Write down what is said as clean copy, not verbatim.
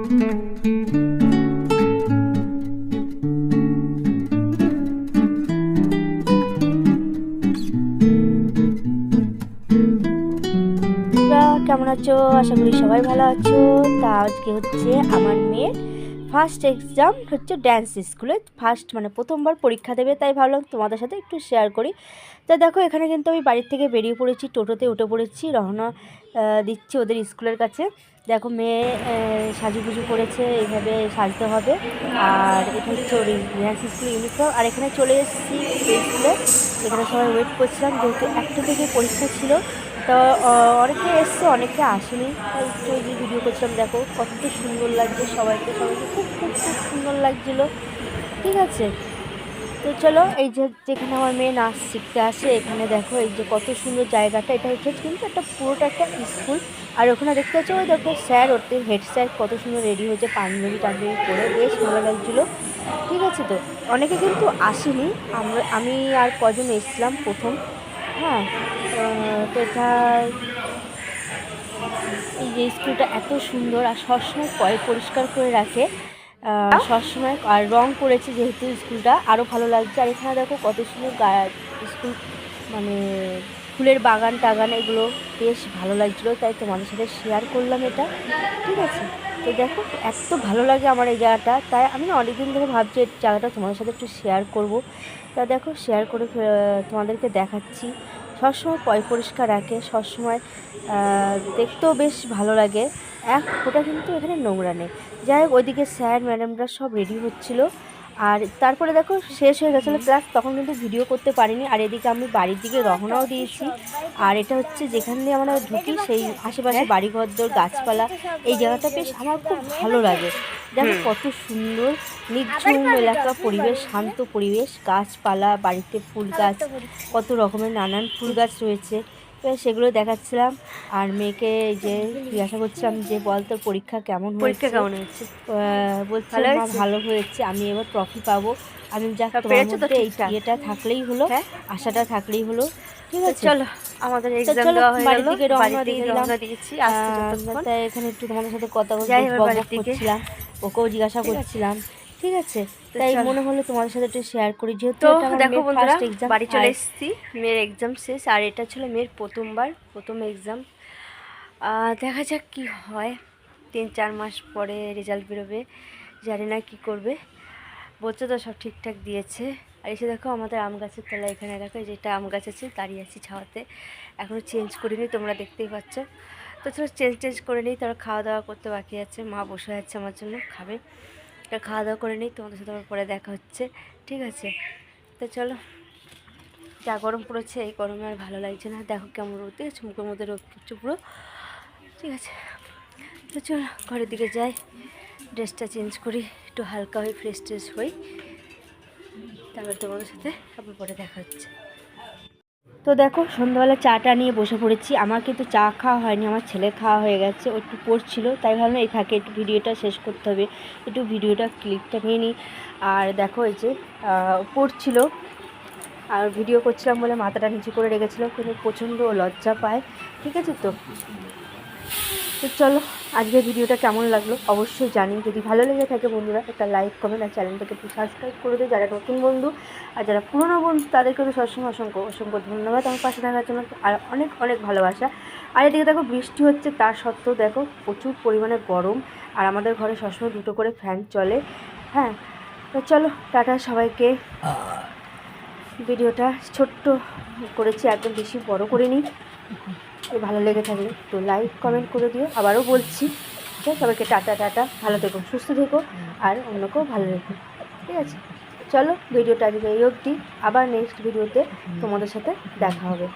কেমন আছো? আশা করি সবাই ভালো আছো। তা আজকে হচ্ছে আমার মেয়ের ফার্স্ট এক্সাম হচ্ছে ড্যান্স স্কুলে, ফার্স্ট মানে প্রথমবার পরীক্ষা দেবে, তাই ভাবলাম তোমাদের সাথে একটু শেয়ার করি। তা দেখো এখানে কিন্তু আমি বাড়ির থেকে বেরিয়ে পড়েছি, টোটোতে উঠে পড়েছি, রওনা দিচ্ছি ওদের স্কুলের কাছে। দেখো মেয়ে সাজুগুজু করেছে, এইভাবে সাজতে হবে। আর এটা হচ্ছে ওর ড্যান্স স্কুল ইউনিফর্ম। আর এখানে চলে এসেছি স্কুলে, এখানে সবাই ওয়েট করছিলাম যেহেতু একটা থেকে পরীক্ষা ছিল। তো অনেকে এসছে, অনেকে আসেনি, তাই একটু যে ভিডিও করছিলাম। দেখো কত সুন্দর লাগছে সবাইকে, সবাইকে খুব খুব খুব সুন্দর লাগছিলো। ঠিক আছে, তো চলো এই যে যেখানে আমার মেয়ে নাচ শিখতে আসে, এখানে দেখো এই যে কত সুন্দর জায়গাটা। এটা হচ্ছে কিন্তু একটা পুরোটা একটা স্কুল। আর ওখানে দেখতে পাচ্ছ ওই দেখো স্যার, ওদের হেড স্যার কত সুন্দর রেডি হয়েছে, পাঞ্জাবি টাঞ্জাবি পরে, বেশ ভালো লাগছিলো। ঠিক আছে, তো অনেকে কিন্তু আসেনি, আমি আর কজন এসেছিলাম প্রথম। হ্যাঁ, তো এটা এই যে স্কুলটা এত সুন্দর, আর সবসময় পরিষ্কার করে রাখে সবসময়। আর রং করেছে যেহেতু স্কুলটা, আরও ভালো লাগছে। আর এখানে দেখো কত সুন্দর স্কুল, মানে ফুলের বাগান টাগান, এগুলো বেশ ভালো লাগছিলো, তাই তোমাদের সাথে শেয়ার করলাম এটা। ঠিক আছে, তো দেখো এত ভালো লাগে আমার এই জায়গাটা, তাই আমি অনেকদিন ধরে ভাবছি এই জায়গাটা তোমাদের সাথে একটু শেয়ার করব। তা দেখো শেয়ার করে তোমাদেরকে দেখাচ্ছি। সবসময় পরিষ্কার রাখে, সবসময় দেখতেও বেশ ভালো লাগে। এক ফোঁটা কিন্তু এখানে নোংরা নেই। যাই হোক, ওইদিকে স্যার ম্যাডামরা সব রেডি হচ্ছিল। আর তারপরে দেখো শেষ হয়ে গেছিলো ক্লাস, তখন কিন্তু ভিডিও করতে পারিনি। আর এদিকে আমি বাড়ির দিকে রওনাও দিয়েছি। আর এটা হচ্ছে যেখান দিয়ে আমরা ঢুকি, সেই আশেপাশে বাড়িঘরদোর, গাছপালা, এই জায়গাটা বেশ আমার খুব ভালো লাগে। দেখো কত সুন্দর নির্ঝুম এলাকা, পরিবেশ শান্ত পরিবেশ, গাছপালা, বাড়িতে ফুল গাছ, কত রকমের নানান ফুল গাছ রয়েছে, সেগুলো দেখাচ্ছিলাম। আর মেয়েকে এই যে জিজ্ঞাসা করছিলাম যে বল তোর পরীক্ষা কেমন হয়েছে, বলছে মা ভালো হয়েছে, আমি এবার ট্রফি পাবো। আমি যাক, তোমার মধ্যে এই ইয়েটা থাকলেই হলো, আশাটা থাকলেই হলো। ঠিক আছে, চলো আমাদের এক্সাম দেওয়া হয়ে গেল, বাড়ির দিকে রওনা দিয়ে দিলাম। দিয়েছি। তাই এখানে একটু তোমাদের সাথে কথা বক করছিলাম, ওকেও জিজ্ঞাসা করছিলাম। ঠিক আছে, তাই মনে হলো তোমাদের সাথে একটু শেয়ার করি, যেহেতু এটা আমার মেয়ের ফার্স্ট এক্সাম। বাড়ি চলে এসেছি, মেয়ের এক্সাম শেষ, আর এটা ছিল মেয়ের প্রথম এক্সাম। দেখা যাক কি হয়, 3-4 মাস পরে রেজাল্ট বেরোবে, জানি না কী করবে। বলছে তো সব ঠিকঠাক দিয়েছে। আর এসে দেখো আমাদের আম গাছের তলায়, এখানে দেখো যেটা আম গাছ আছে দাঁড়িয়ে আছি ছাওয়াতে, এখনও চেঞ্জ করিনি, তোমরা দেখতেই পাচ্ছ। তো চলো চেঞ্জ করে নিই, তারা খাওয়া দাওয়া করতে বাকি আছে, মা বসে আছে আমার জন্য খাবে। এটা খাওয়া দাওয়া করে নিই, তোমাদের সাথে আমার পরে দেখা হচ্ছে। ঠিক আছে, তো চলো। যা গরম পড়েছে, এই গরমে আর ভালো লাগছে না। দেখো কেমন রোদ দিয়েছে, মুখের মধ্যে রোদ পড়ছে পুরো। ঠিক আছে, তো চলো ঘরের দিকে যাই, ড্রেসটা চেঞ্জ করি, একটু হালকা হই, ফ্রেশ ট্রেশ হই, তারপর তোমাদের সাথে আবার পরে দেখা হচ্ছে। তো দেখো সন্ধ্যাবেলা চাটা নিয়ে বসে পড়েছি। আমার কিন্তু চা খাওয়া হয়নি, আমার ছেলে খাওয়া হয়ে গেছে, ও একটু পড়ছিল, তাই ভাবলাম এই থাকে একটু ভিডিওটা শেষ করতে হবে, একটু ভিডিওটা ক্লিপটা নিয়ে নিই। আর দেখো এই যে পড়ছিল, আর ভিডিও করছিলাম বলে মাথাটা নিচু করে রেখেছিলো, কিন্তু প্রচণ্ড লজ্জা পায়। ঠিক আছে, তো চলো আজকের ভিডিওটা কেমন লাগলো অবশ্যই জানি। যদি ভালো লেগে থাকে বন্ধুরা একটা লাইক কমেন্ট, আর চ্যানেলটাকে একটু সাবস্ক্রাইব করে দিও যারা নতুন বন্ধু, আর যারা পুরনো বন্ধু তাদেরকে তো সবসময় অসংখ্য অসংখ্য ধন্যবাদ আমার পাশে থাকার জন্য, আর অনেক অনেক ভালোবাসা। আর এদিকে দেখো বৃষ্টি হচ্ছে, তার সত্ত্বেও দেখো প্রচুর পরিমাণে গরম, আর আমাদের ঘরে সবসময় 2টো করে ফ্যান চলে। হ্যাঁ, তো চলো টাটা সবাইকে। ভিডিওটা ছোট্ট করেছি, একদম বেশি বড় করিনি। ভালো লেগে থাকলে একটু লাইক কমেন্ট করে দিও, আবারও বলছি। সবাইকে টাটা টাটা, ভালো থেকো, সুস্থ থেকো, আর অন্যকেও ভালো রেখো। ঠিক আছে, চলো ভিডিওটা আজকে এই অবধি, আবার নেক্সট ভিডিওতে তোমাদের সাথে দেখা হবে।